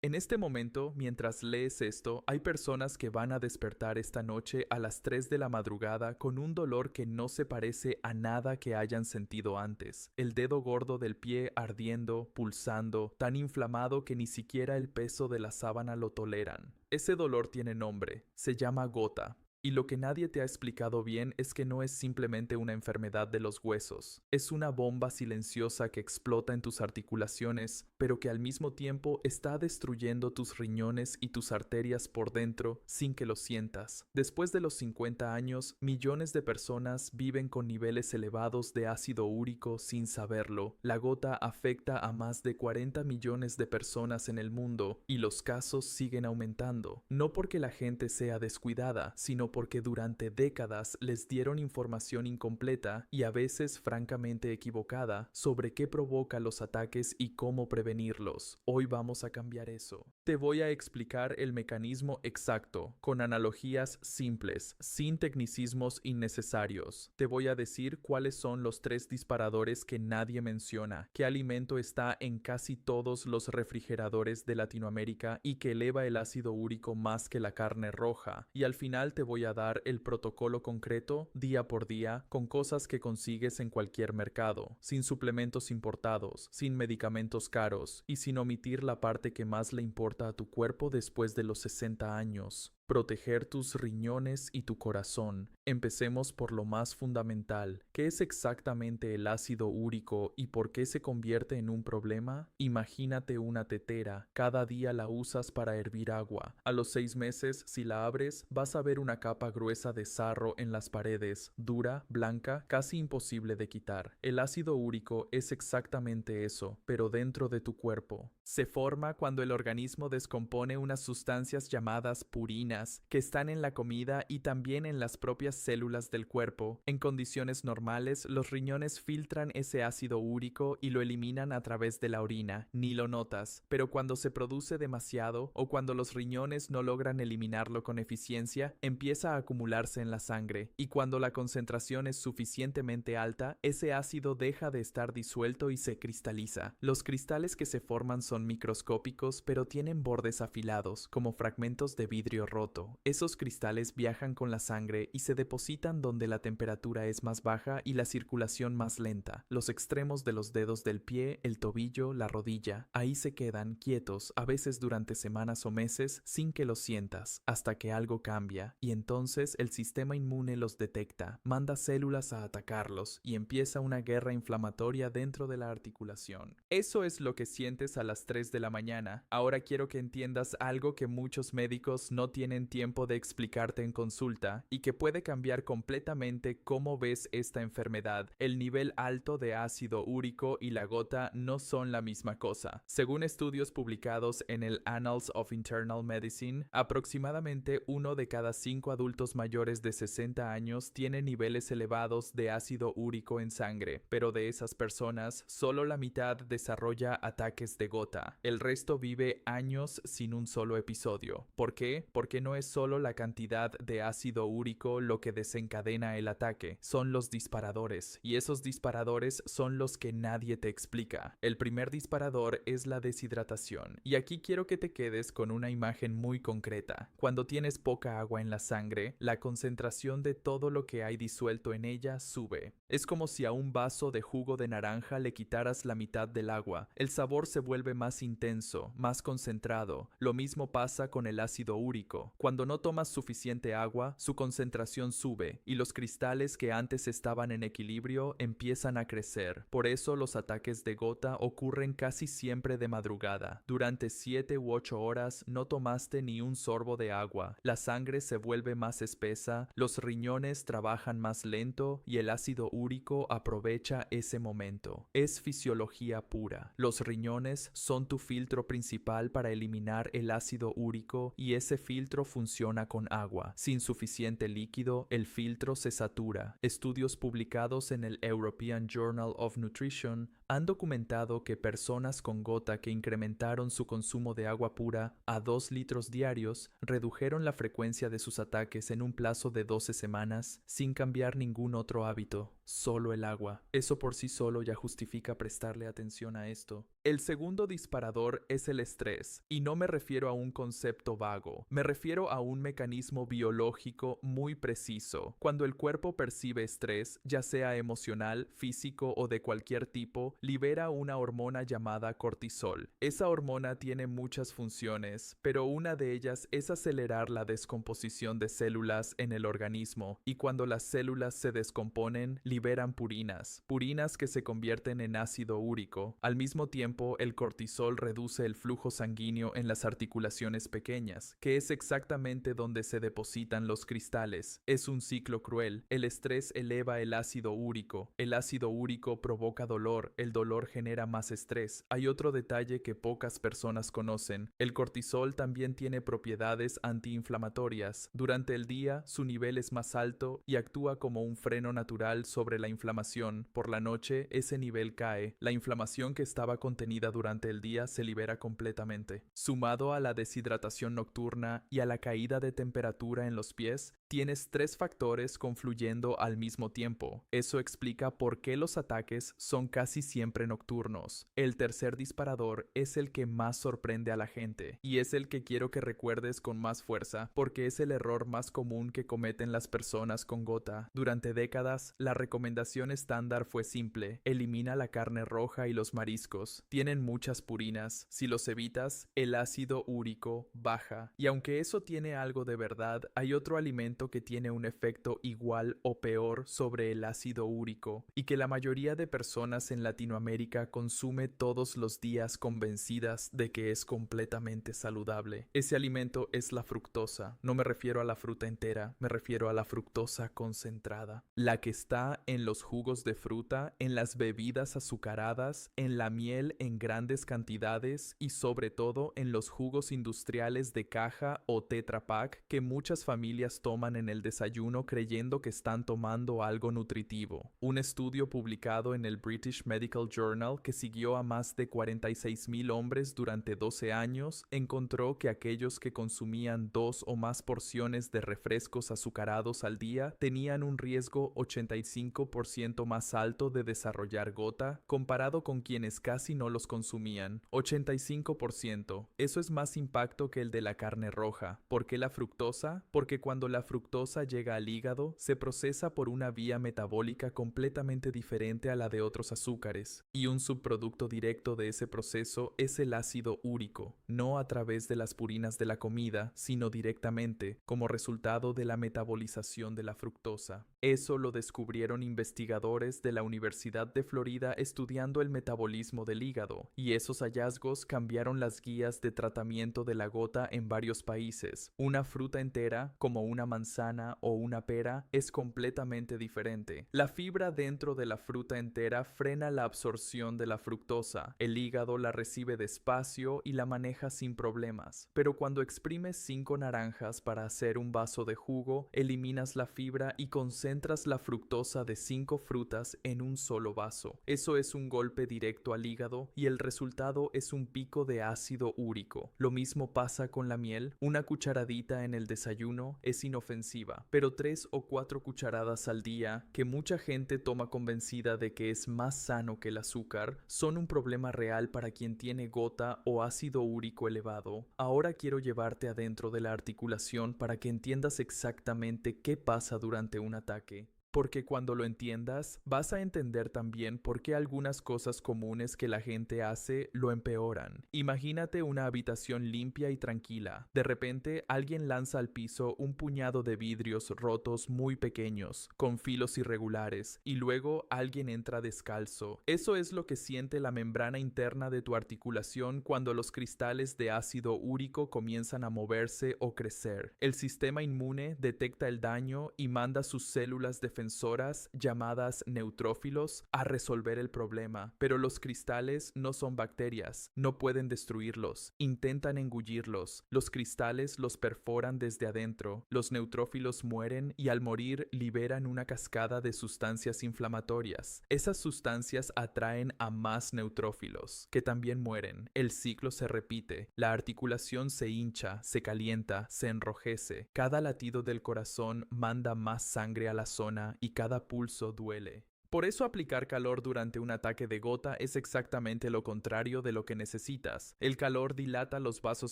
En este momento, mientras lees esto, hay personas que van a despertar esta noche a las 3 de la madrugada con un dolor que no se parece a nada que hayan sentido antes. El dedo gordo del pie ardiendo, pulsando, tan inflamado que ni siquiera el peso de la sábana lo toleran. Ese dolor tiene nombre, se llama gota. Y lo que nadie te ha explicado bien es que no es simplemente una enfermedad de los huesos, es una bomba silenciosa que explota en tus articulaciones, pero que al mismo tiempo está destruyendo tus riñones y tus arterias por dentro sin que lo sientas. Después de los 50 años, millones de personas viven con niveles elevados de ácido úrico sin saberlo. La gota afecta a más de 40 millones de personas en el mundo y los casos siguen aumentando, no porque la gente sea descuidada, sino porque durante décadas les dieron información incompleta y a veces francamente equivocada sobre qué provoca los ataques y cómo prevenirlos. Hoy vamos a cambiar eso. Te voy a explicar el mecanismo exacto, con analogías simples, sin tecnicismos innecesarios. Te voy a decir cuáles son los 3 disparadores que nadie menciona, qué alimento está en casi todos los refrigeradores de Latinoamérica y que eleva el ácido úrico más que la carne roja, y al final te voy a dar el protocolo concreto, día por día, con cosas que consigues en cualquier mercado, sin suplementos importados, sin medicamentos caros y sin omitir la parte que más le importa a tu cuerpo después de los 60 años. Proteger tus riñones y tu corazón. Empecemos por lo más fundamental. ¿Qué es exactamente el ácido úrico y por qué se convierte en un problema? Imagínate una tetera. Cada día la usas para hervir agua. A los 6 meses, si la abres, vas a ver una capa gruesa de sarro en las paredes, dura, blanca, casi imposible de quitar. El ácido úrico es exactamente eso, pero dentro de tu cuerpo. Se forma cuando el organismo descompone unas sustancias llamadas purinas, que están en la comida y también en las propias células del cuerpo. En condiciones normales, los riñones filtran ese ácido úrico y lo eliminan a través de la orina, ni lo notas, pero cuando se produce demasiado o cuando los riñones no logran eliminarlo con eficiencia, empieza a acumularse en la sangre, y cuando la concentración es suficientemente alta, ese ácido deja de estar disuelto y se cristaliza. Los cristales que se forman son microscópicos, pero tienen bordes afilados, como fragmentos de vidrio roto. Esos cristales viajan con la sangre y se depositan donde la temperatura es más baja y la circulación más lenta, los extremos de los dedos del pie, el tobillo, la rodilla. Ahí se quedan quietos, a veces durante semanas o meses, sin que los sientas, hasta que algo cambia, y entonces el sistema inmune los detecta, manda células a atacarlos, y empieza una guerra inflamatoria dentro de la articulación. Eso es lo que sientes a las 3 de la mañana. Ahora quiero que entiendas algo que muchos médicos no tienen tiempo de explicarte en consulta y que puede cambiar completamente cómo ves esta enfermedad. El nivel alto de ácido úrico y la gota no son la misma cosa. Según estudios publicados en el Annals of Internal Medicine, aproximadamente 1 de cada 5 adultos mayores de 60 años tiene niveles elevados de ácido úrico en sangre, pero de esas personas, solo la mitad desarrolla ataques de gota. El resto vive años sin un solo episodio. ¿Por qué? Porque no es solo la cantidad de ácido úrico lo que desencadena el ataque, son los disparadores, y esos disparadores son los que nadie te explica. El primer disparador es la deshidratación, y aquí quiero que te quedes con una imagen muy concreta. Cuando tienes poca agua en la sangre, la concentración de todo lo que hay disuelto en ella sube. Es como si a un vaso de jugo de naranja le quitaras la mitad del agua. El sabor se vuelve más intenso, más concentrado. Lo mismo pasa con el ácido úrico. Cuando no tomas suficiente agua, su concentración sube y los cristales que antes estaban en equilibrio empiezan a crecer. Por eso los ataques de gota ocurren casi siempre de madrugada. Durante 7 u 8 horas no tomaste ni un sorbo de agua. La sangre se vuelve más espesa, los riñones trabajan más lento y el ácido úrico aprovecha ese momento. Es fisiología pura. Los riñones son tu filtro principal para eliminar el ácido úrico y ese filtro funciona con agua. Sin suficiente líquido, el filtro se satura. Estudios publicados en el European Journal of Nutrition Han documentado que personas con gota que incrementaron su consumo de agua pura a 2 litros diarios redujeron la frecuencia de sus ataques en un plazo de 12 semanas sin cambiar ningún otro hábito, solo el agua. Eso por sí solo ya justifica prestarle atención a esto. El segundo disparador es el estrés, y no me refiero a un concepto vago, me refiero a un mecanismo biológico muy preciso. Cuando el cuerpo percibe estrés, ya sea emocional, físico o de cualquier tipo, libera una hormona llamada cortisol. Esa hormona tiene muchas funciones, pero una de ellas es acelerar la descomposición de células en el organismo, y cuando las células se descomponen, liberan purinas que se convierten en ácido úrico. Al mismo tiempo, el cortisol reduce el flujo sanguíneo en las articulaciones pequeñas, que es exactamente donde se depositan los cristales. Es un ciclo cruel. El estrés eleva el ácido úrico. El ácido úrico provoca dolor. El dolor genera más estrés. Hay otro detalle que pocas personas conocen. El cortisol también tiene propiedades antiinflamatorias. Durante el día, su nivel es más alto y actúa como un freno natural sobre la inflamación. Por la noche, ese nivel cae. La inflamación que estaba contenida durante el día se libera completamente. Sumado a la deshidratación nocturna y a la caída de temperatura en los pies, tienes 3 factores confluyendo al mismo tiempo. Eso explica por qué los ataques son casi siempre nocturnos. El tercer disparador es el que más sorprende a la gente, y es el que quiero que recuerdes con más fuerza, porque es el error más común que cometen las personas con gota. Durante décadas, la recomendación estándar fue simple: elimina la carne roja y los mariscos. Tienen muchas purinas. Si los evitas, el ácido úrico baja. Y aunque eso tiene algo de verdad, hay otro alimento que tiene un efecto igual o peor sobre el ácido úrico, y que la mayoría de personas en Latinoamérica consume todos los días convencidas de que es completamente saludable. Ese alimento es la fructosa. No me refiero a la fruta entera, me refiero a la fructosa concentrada, la que está en los jugos de fruta, en las bebidas azucaradas, en la miel en grandes cantidades y sobre todo en los jugos industriales de caja o Tetra Pak que muchas familias toman en el desayuno creyendo que están tomando algo nutritivo. Un estudio publicado en el British Medical Journal que siguió a más de 46,000 hombres durante 12 años encontró que aquellos que consumían 2 o más porciones de refrescos azucarados al día tenían un riesgo 85% más alto de desarrollar gota comparado con quienes casi no los consumían. 85%. Eso es más impacto que el de la carne roja. ¿Por qué la fructosa? Porque cuando la fructosa llega al hígado, se procesa por una vía metabólica completamente diferente a la de otros azúcares, y un subproducto directo de ese proceso es el ácido úrico, no a través de las purinas de la comida, sino directamente, como resultado de la metabolización de la fructosa. Eso lo descubrieron investigadores de la Universidad de Florida estudiando el metabolismo del hígado, y esos hallazgos cambiaron las guías de tratamiento de la gota en varios países. Una fruta entera, como una manzana o una pera, es completamente diferente. La fibra dentro de la fruta entera frena la absorción de la fructosa. El hígado la recibe despacio y la maneja sin problemas. Pero cuando exprimes 5 naranjas para hacer un vaso de jugo, eliminas la fibra y concentras la fructosa de 5 frutas en un solo vaso. Eso es un golpe directo al hígado y el resultado es un pico de ácido úrico. Lo mismo pasa con la miel. Una cucharadita en el desayuno es inofensiva, pero 3 o 4 cucharadas al día, que mucha gente toma convencida de que es más sano que el azúcar, son un problema real para quien tiene gota o ácido úrico elevado. Ahora quiero llevarte adentro de la articulación para que entiendas exactamente qué pasa durante un ataque. Porque cuando lo entiendas, vas a entender también por qué algunas cosas comunes que la gente hace lo empeoran. Imagínate una habitación limpia y tranquila. De repente, alguien lanza al piso un puñado de vidrios rotos muy pequeños, con filos irregulares, y luego alguien entra descalzo. Eso es lo que siente la membrana interna de tu articulación cuando los cristales de ácido úrico comienzan a moverse o crecer. El sistema inmune detecta el daño y manda sus células defensivas defensoras, llamadas neutrófilos, a resolver el problema, pero los cristales no son bacterias, no pueden destruirlos, intentan engullirlos, los cristales los perforan desde adentro, los neutrófilos mueren y al morir liberan una cascada de sustancias inflamatorias. Esas sustancias atraen a más neutrófilos, que también mueren. El ciclo se repite, la articulación se hincha, se calienta, se enrojece, cada latido del corazón manda más sangre a la zona y cada pulso duele. Por eso aplicar calor durante un ataque de gota es exactamente lo contrario de lo que necesitas. El calor dilata los vasos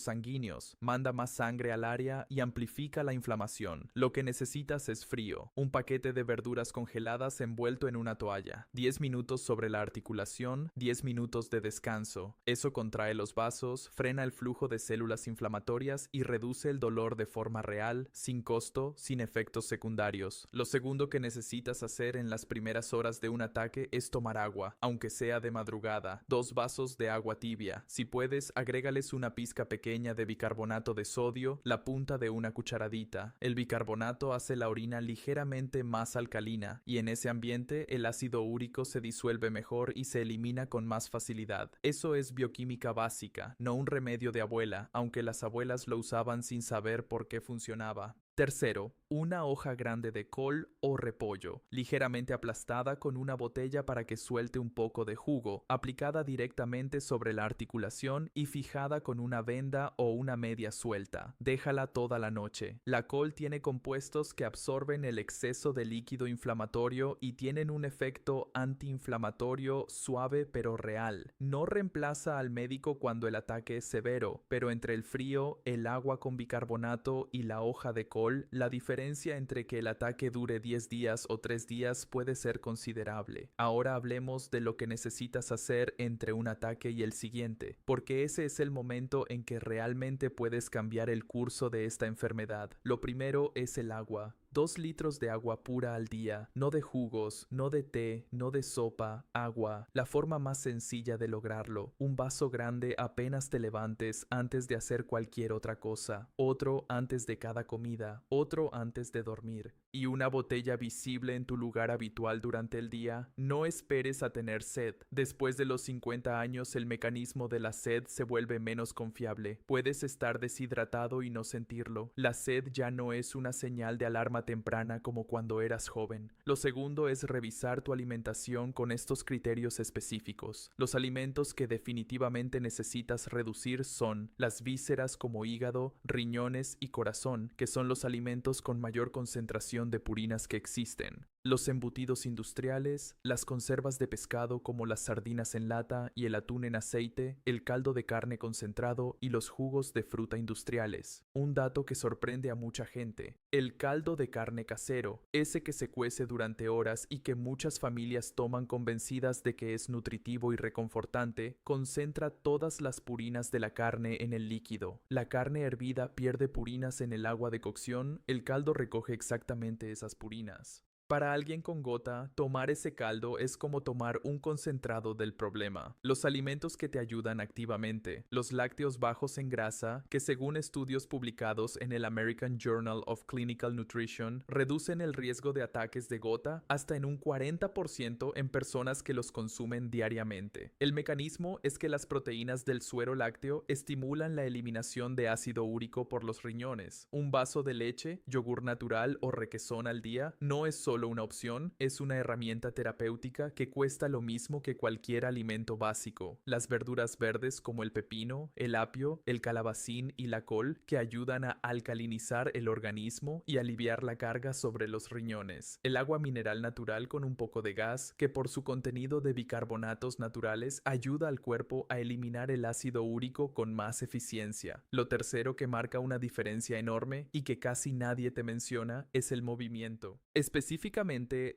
sanguíneos, manda más sangre al área y amplifica la inflamación. Lo que necesitas es frío, un paquete de verduras congeladas envuelto en una toalla, 10 minutos sobre la articulación, 10 minutos de descanso. Eso contrae los vasos, frena el flujo de células inflamatorias y reduce el dolor de forma real, sin costo, sin efectos secundarios. Lo segundo que necesitas hacer en las primeras horas de un ataque es tomar agua, aunque sea de madrugada. 2 vasos de agua tibia. Si puedes, agrégales una pizca pequeña de bicarbonato de sodio, la punta de una cucharadita. El bicarbonato hace la orina ligeramente más alcalina y en ese ambiente el ácido úrico se disuelve mejor y se elimina con más facilidad. Eso es bioquímica básica, no un remedio de abuela, aunque las abuelas lo usaban sin saber por qué funcionaba. Tercero, una hoja grande de col o repollo, ligeramente aplastada con una botella para que suelte un poco de jugo, aplicada directamente sobre la articulación y fijada con una venda o una media suelta. Déjala toda la noche. La col tiene compuestos que absorben el exceso de líquido inflamatorio y tienen un efecto antiinflamatorio suave pero real. No reemplaza al médico cuando el ataque es severo, pero entre el frío, el agua con bicarbonato y la hoja de col, la diferencia entre que el ataque dure 10 días o 3 días puede ser considerable. Ahora hablemos de lo que necesitas hacer entre un ataque y el siguiente, porque ese es el momento en que realmente puedes cambiar el curso de esta enfermedad. Lo primero es el agua. 2 litros de agua pura al día, no de jugos, no de té, no de sopa, agua. La forma más sencilla de lograrlo. Un vaso grande apenas te levantes antes de hacer cualquier otra cosa. Otro antes de cada comida. Otro antes de dormir. Y una botella visible en tu lugar habitual durante el día. No esperes a tener sed. Después de los 50 años el mecanismo de la sed se vuelve menos confiable. Puedes estar deshidratado y no sentirlo. La sed ya no es una señal de alarma temprana como cuando eras joven. Lo segundo es revisar tu alimentación con estos criterios específicos. Los alimentos que definitivamente necesitas reducir son las vísceras como hígado, riñones y corazón, que son los alimentos con mayor concentración de purinas que existen. Los embutidos industriales, las conservas de pescado como las sardinas en lata y el atún en aceite, el caldo de carne concentrado y los jugos de fruta industriales. Un dato que sorprende a mucha gente: el caldo de carne casero, ese que se cuece durante horas y que muchas familias toman convencidas de que es nutritivo y reconfortante, concentra todas las purinas de la carne en el líquido. La carne hervida pierde purinas en el agua de cocción, el caldo recoge exactamente esas purinas. Para alguien con gota, tomar ese caldo es como tomar un concentrado del problema. Los alimentos que te ayudan activamente, los lácteos bajos en grasa, que según estudios publicados en el American Journal of Clinical Nutrition, reducen el riesgo de ataques de gota hasta en un 40% en personas que los consumen diariamente. El mecanismo es que las proteínas del suero lácteo estimulan la eliminación de ácido úrico por los riñones. Un vaso de leche, yogur natural o requesón al día no es solo una opción, es una herramienta terapéutica que cuesta lo mismo que cualquier alimento básico. Las verduras verdes como el pepino, el apio, el calabacín y la col, que ayudan a alcalinizar el organismo y aliviar la carga sobre los riñones. El agua mineral natural con un poco de gas, que por su contenido de bicarbonatos naturales ayuda al cuerpo a eliminar el ácido úrico con más eficiencia. Lo tercero que marca una diferencia enorme y que casi nadie te menciona es el movimiento. Específicamente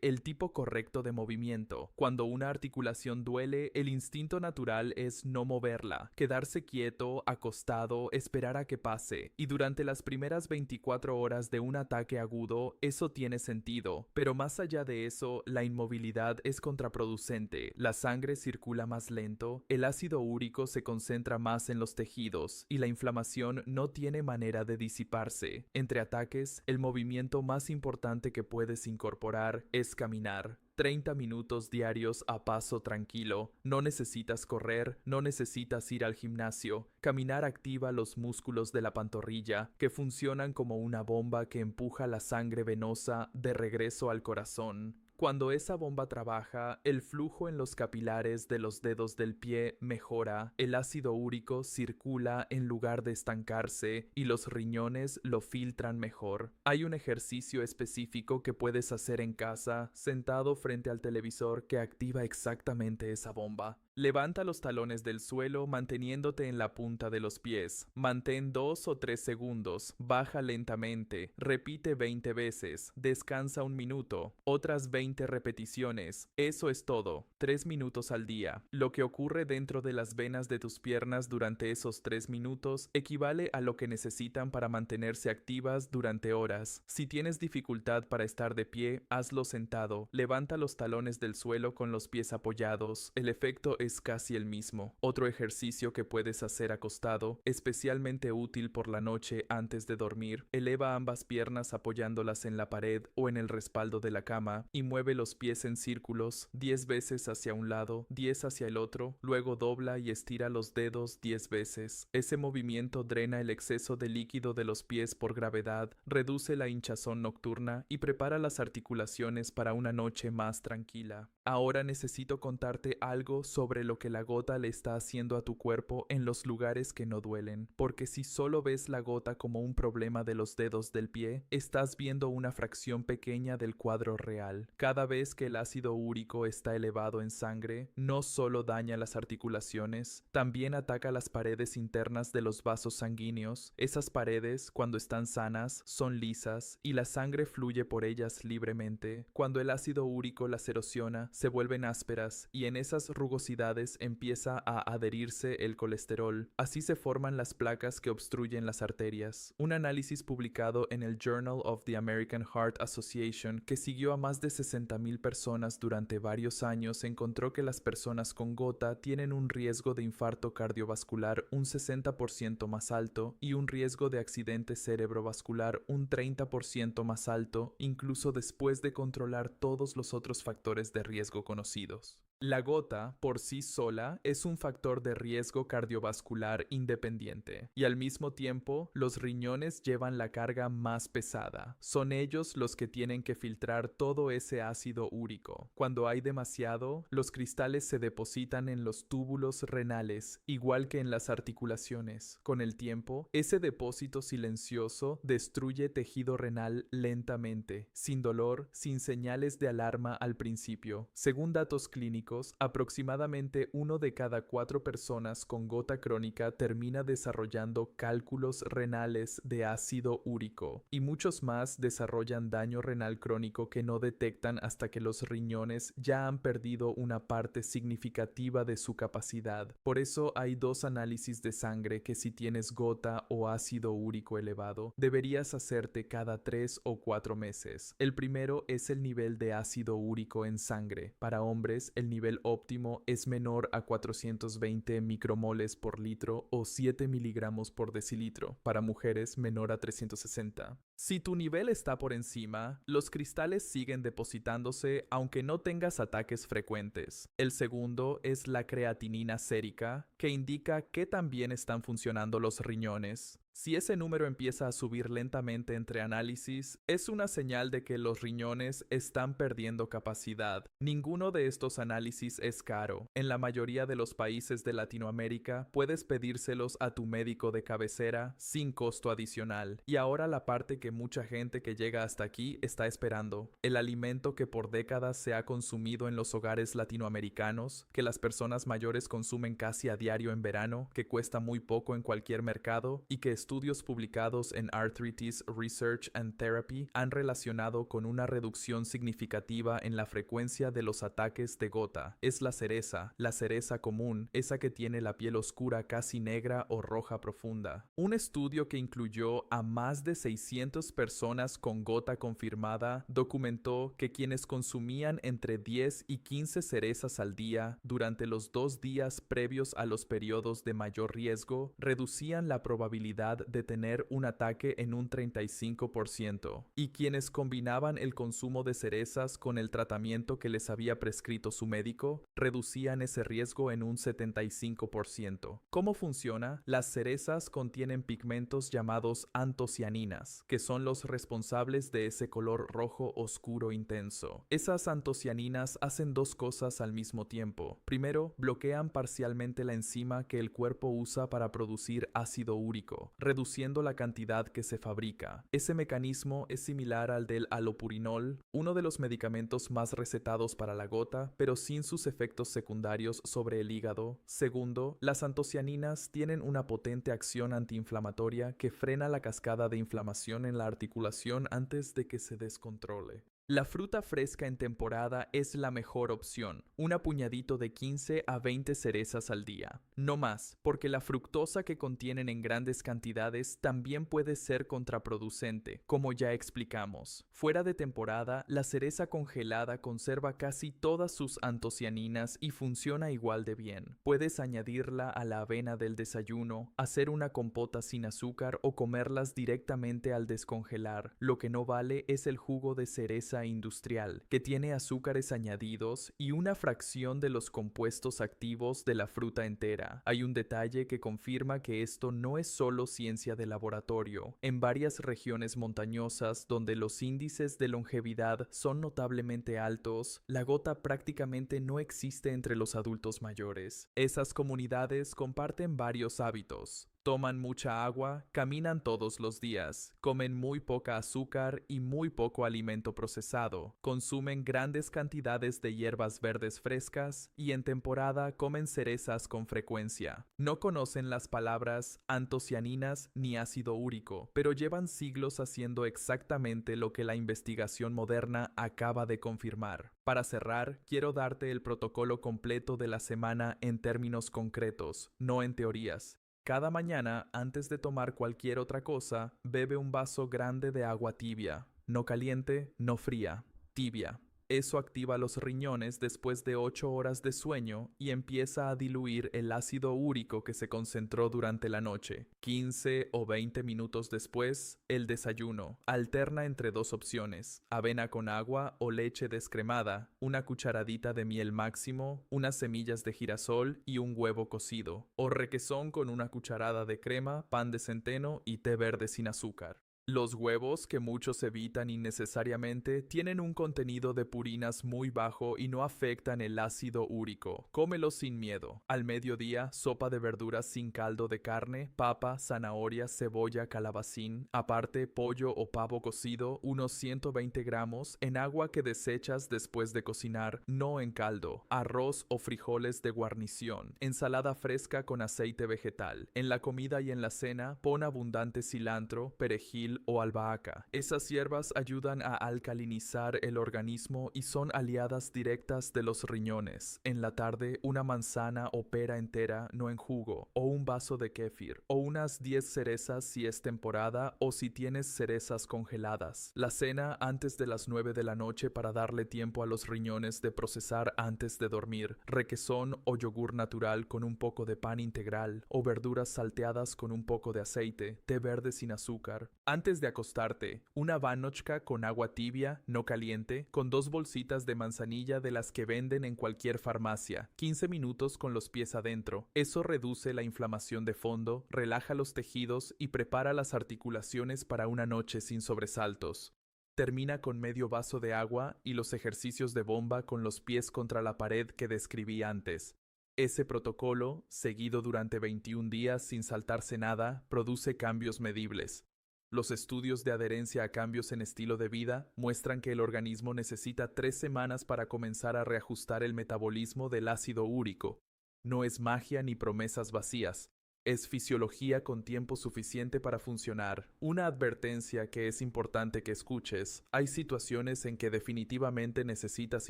el tipo correcto de movimiento. Cuando una articulación duele, el instinto natural es no moverla, quedarse quieto, acostado, esperar a que pase. Y durante las primeras 24 horas de un ataque agudo, eso tiene sentido. Pero más allá de eso, la inmovilidad es contraproducente. La sangre circula más lento, el ácido úrico se concentra más en los tejidos y la inflamación no tiene manera de disiparse. Entre ataques, el movimiento más importante que puedes incorporar incorporar es caminar. 30 minutos diarios a paso tranquilo. No necesitas correr, no necesitas ir al gimnasio. Caminar activa los músculos de la pantorrilla, que funcionan como una bomba que empuja la sangre venosa de regreso al corazón. Cuando esa bomba trabaja, el flujo en los capilares de los dedos del pie mejora, el ácido úrico circula en lugar de estancarse y los riñones lo filtran mejor. Hay un ejercicio específico que puedes hacer en casa, sentado frente al televisor, que activa exactamente esa bomba. Levanta los talones del suelo manteniéndote en la punta de los pies. Mantén 2 o 3 segundos. Baja lentamente. Repite 20 veces. Descansa 1 minuto. Otras 20 repeticiones. Eso es todo. 3 minutos al día. Lo que ocurre dentro de las venas de tus piernas durante esos 3 minutos equivale a lo que necesitan para mantenerse activas durante horas. Si tienes dificultad para estar de pie, hazlo sentado. Levanta los talones del suelo con los pies apoyados. El efecto es casi el mismo. Otro ejercicio que puedes hacer acostado, especialmente útil por la noche antes de dormir, eleva ambas piernas apoyándolas en la pared o en el respaldo de la cama y mueve los pies en círculos 10 veces hacia un lado, 10 hacia el otro, luego dobla y estira los dedos 10 veces. Ese movimiento drena el exceso de líquido de los pies por gravedad, reduce la hinchazón nocturna y prepara las articulaciones para una noche más tranquila. Ahora necesito contarte algo sobre lo que la gota le está haciendo a tu cuerpo en los lugares que no duelen, porque si solo ves la gota como un problema de los dedos del pie, estás viendo una fracción pequeña del cuadro real. Cada vez que el ácido úrico está elevado en sangre, no solo daña las articulaciones, también ataca las paredes internas de los vasos sanguíneos. Esas paredes, cuando están sanas, son lisas y la sangre fluye por ellas libremente. Cuando el ácido úrico las erosiona, se vuelven ásperas y en esas rugosidades empieza a adherirse el colesterol. Así se forman las placas que obstruyen las arterias. Un análisis publicado en el Journal of the American Heart Association, que siguió a más de 60,000 personas durante varios años, encontró que las personas con gota tienen un riesgo de infarto cardiovascular un 60% más alto y un riesgo de accidente cerebrovascular un 30% más alto, incluso después de controlar todos los otros factores de riesgo conocidos. La gota, por sí sola, es un factor de riesgo cardiovascular independiente, y al mismo tiempo, los riñones llevan la carga más pesada. Son ellos los que tienen que filtrar todo ese ácido úrico. Cuando hay demasiado, los cristales se depositan en los túbulos renales, igual que en las articulaciones. Con el tiempo, ese depósito silencioso destruye tejido renal lentamente, sin dolor, sin señales de alarma al principio. Según datos clínicos, aproximadamente 1 de cada 4 personas con gota crónica termina desarrollando cálculos renales de ácido úrico, y muchos más desarrollan daño renal crónico que no detectan hasta que los riñones ya han perdido una parte significativa de su capacidad. Por eso hay 2 análisis de sangre que, si tienes gota o ácido úrico elevado, deberías hacerte cada 3 o 4 meses. El primero es el nivel de ácido úrico en sangre. Para hombres, el nivel óptimo es menor a 420 micromoles por litro o 7 miligramos por decilitro. Para mujeres, menor a 360. Si tu nivel está por encima, los cristales siguen depositándose aunque no tengas ataques frecuentes. El segundo es la creatinina sérica, que indica que también están funcionando los riñones. Si ese número empieza a subir lentamente entre análisis, es una señal de que los riñones están perdiendo capacidad. Ninguno de estos análisis es caro. En la mayoría de los países de Latinoamérica puedes pedírselos a tu médico de cabecera sin costo adicional. Y ahora la parte que mucha gente que llega hasta aquí está esperando: el alimento que por décadas se ha consumido en los hogares latinoamericanos, que las personas mayores consumen casi a diario en verano, que cuesta muy poco en cualquier mercado y que estudios publicados en Arthritis Research and Therapy han relacionado con una reducción significativa en la frecuencia de los ataques de gota. Es la cereza común, esa que tiene la piel oscura casi negra o roja profunda. Un estudio que incluyó a más de 600 personas con gota confirmada documentó que quienes consumían entre 10 y 15 cerezas al día durante los 2 días previos a los periodos de mayor riesgo reducían la probabilidad probabilidad de tener un ataque en un 35%, y quienes combinaban el consumo de cerezas con el tratamiento que les había prescrito su médico, reducían ese riesgo en un 75%. ¿Cómo funciona? Las cerezas contienen pigmentos llamados antocianinas, que son los responsables de ese color rojo oscuro intenso. Esas antocianinas hacen dos cosas al mismo tiempo. Primero, bloquean parcialmente la enzima que el cuerpo usa para producir ácido úrico, reduciendo la cantidad que se fabrica. Ese mecanismo es similar al del alopurinol, uno de los medicamentos más recetados para la gota, pero sin sus efectos secundarios sobre el hígado. Segundo, las antocianinas tienen una potente acción antiinflamatoria que frena la cascada de inflamación en la articulación antes de que se descontrole. La fruta fresca en temporada es la mejor opción, un puñadito de 15 a 20 cerezas al día. No más, porque la fructosa que contienen en grandes cantidades también puede ser contraproducente, como ya explicamos. Fuera de temporada, la cereza congelada conserva casi todas sus antocianinas y funciona igual de bien. Puedes añadirla a la avena del desayuno, hacer una compota sin azúcar o comerlas directamente al descongelar. Lo que no vale es el jugo de cereza industrial, que tiene azúcares añadidos y una fracción de los compuestos activos de la fruta entera. Hay un detalle que confirma que esto no es solo ciencia de laboratorio. En varias regiones montañosas donde los índices de longevidad son notablemente altos, la gota prácticamente no existe entre los adultos mayores. Esas comunidades comparten varios hábitos. Toman mucha agua, caminan todos los días, comen muy poca azúcar y muy poco alimento procesado, consumen grandes cantidades de hierbas verdes frescas y en temporada comen cerezas con frecuencia. No conocen las palabras antocianinas ni ácido úrico, pero llevan siglos haciendo exactamente lo que la investigación moderna acaba de confirmar. Para cerrar, quiero darte el protocolo completo de la semana en términos concretos, no en teorías. Cada mañana, antes de tomar cualquier otra cosa, bebe un vaso grande de agua tibia, no caliente, no fría, tibia. Eso activa los riñones después de 8 horas de sueño y empieza a diluir el ácido úrico que se concentró durante la noche. 15 o 20 minutos después, el desayuno. Alterna entre dos opciones: avena con agua o leche descremada, una cucharadita de miel máximo, unas semillas de girasol y un huevo cocido. O requesón con una cucharada de crema, pan de centeno y té verde sin azúcar. Los huevos, que muchos evitan innecesariamente, tienen un contenido de purinas muy bajo y no afectan el ácido úrico. Cómelos sin miedo. Al mediodía, sopa de verduras sin caldo de carne, papa, zanahoria, cebolla, calabacín. Aparte, pollo o pavo cocido, unos 120 gramos, en agua que desechas después de cocinar, no en caldo. Arroz o frijoles de guarnición. Ensalada fresca con aceite vegetal. En la comida y en la cena, pon abundante cilantro, perejil o albahaca. Esas hierbas ayudan a alcalinizar el organismo y son aliadas directas de los riñones. En la tarde, una manzana o pera entera, no en jugo, o un vaso de kéfir, o unas 10 cerezas si es temporada o si tienes cerezas congeladas. La cena antes de las 9 de la noche para darle tiempo a los riñones de procesar antes de dormir. Requesón o yogur natural con un poco de pan integral, o verduras salteadas con un poco de aceite, té verde sin azúcar. Antes de acostarte, una vanochka con agua tibia, no caliente, con 2 bolsitas de manzanilla de las que venden en cualquier farmacia, 15 minutos con los pies adentro. Eso reduce la inflamación de fondo, relaja los tejidos y prepara las articulaciones para una noche sin sobresaltos. Termina con medio vaso de agua y los ejercicios de bomba con los pies contra la pared que describí antes. Ese protocolo, seguido durante 21 días sin saltarse nada, produce cambios medibles. Los estudios de adherencia a cambios en estilo de vida muestran que el organismo necesita 3 semanas para comenzar a reajustar el metabolismo del ácido úrico. No es magia ni promesas vacías. Es fisiología con tiempo suficiente para funcionar. Una advertencia que es importante que escuches: hay situaciones en que definitivamente necesitas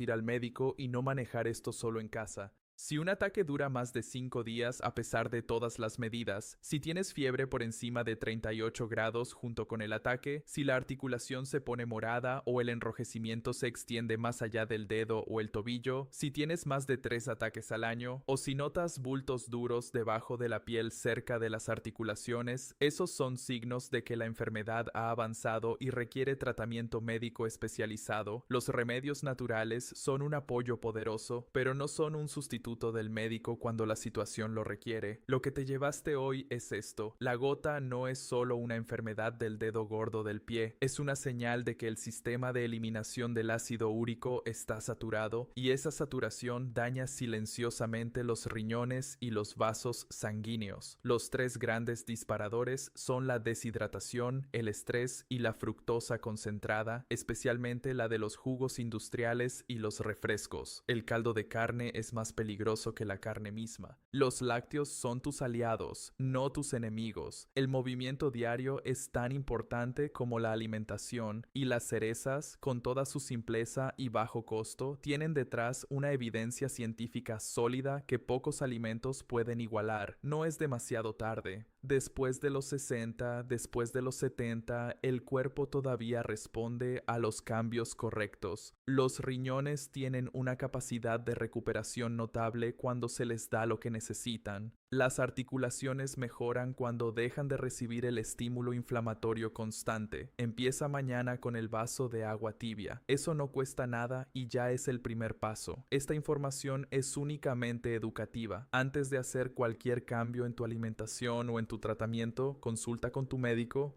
ir al médico y no manejar esto solo en casa. Si un ataque dura más de 5 días a pesar de todas las medidas, si tienes fiebre por encima de 38 grados junto con el ataque, si la articulación se pone morada o el enrojecimiento se extiende más allá del dedo o el tobillo, si tienes más de 3 ataques al año, o si notas bultos duros debajo de la piel cerca de las articulaciones, esos son signos de que la enfermedad ha avanzado y requiere tratamiento médico especializado. Los remedios naturales son un apoyo poderoso, pero no son un sustituto del médico cuando la situación lo requiere. Lo que te llevaste hoy es esto. La gota no es solo una enfermedad del dedo gordo del pie, es una señal de que el sistema de eliminación del ácido úrico está saturado y esa saturación daña silenciosamente los riñones y los vasos sanguíneos. Los tres grandes disparadores son la deshidratación, el estrés y la fructosa concentrada, especialmente la de los jugos industriales y los refrescos. El caldo de carne es más peligroso que la carne misma. Los lácteos son tus aliados, no tus enemigos. El movimiento diario es tan importante como la alimentación, y las cerezas, con toda su simpleza y bajo costo, tienen detrás una evidencia científica sólida que pocos alimentos pueden igualar. No es demasiado tarde. Después de los 60, después de los 70, el cuerpo todavía responde a los cambios correctos. Los riñones tienen una capacidad de recuperación notable cuando se les da lo que necesitan. Las articulaciones mejoran cuando dejan de recibir el estímulo inflamatorio constante. Empieza mañana con el vaso de agua tibia. Eso no cuesta nada y ya es el primer paso. Esta información es únicamente educativa. Antes de hacer cualquier cambio en tu alimentación o en tu tratamiento, consulta con tu médico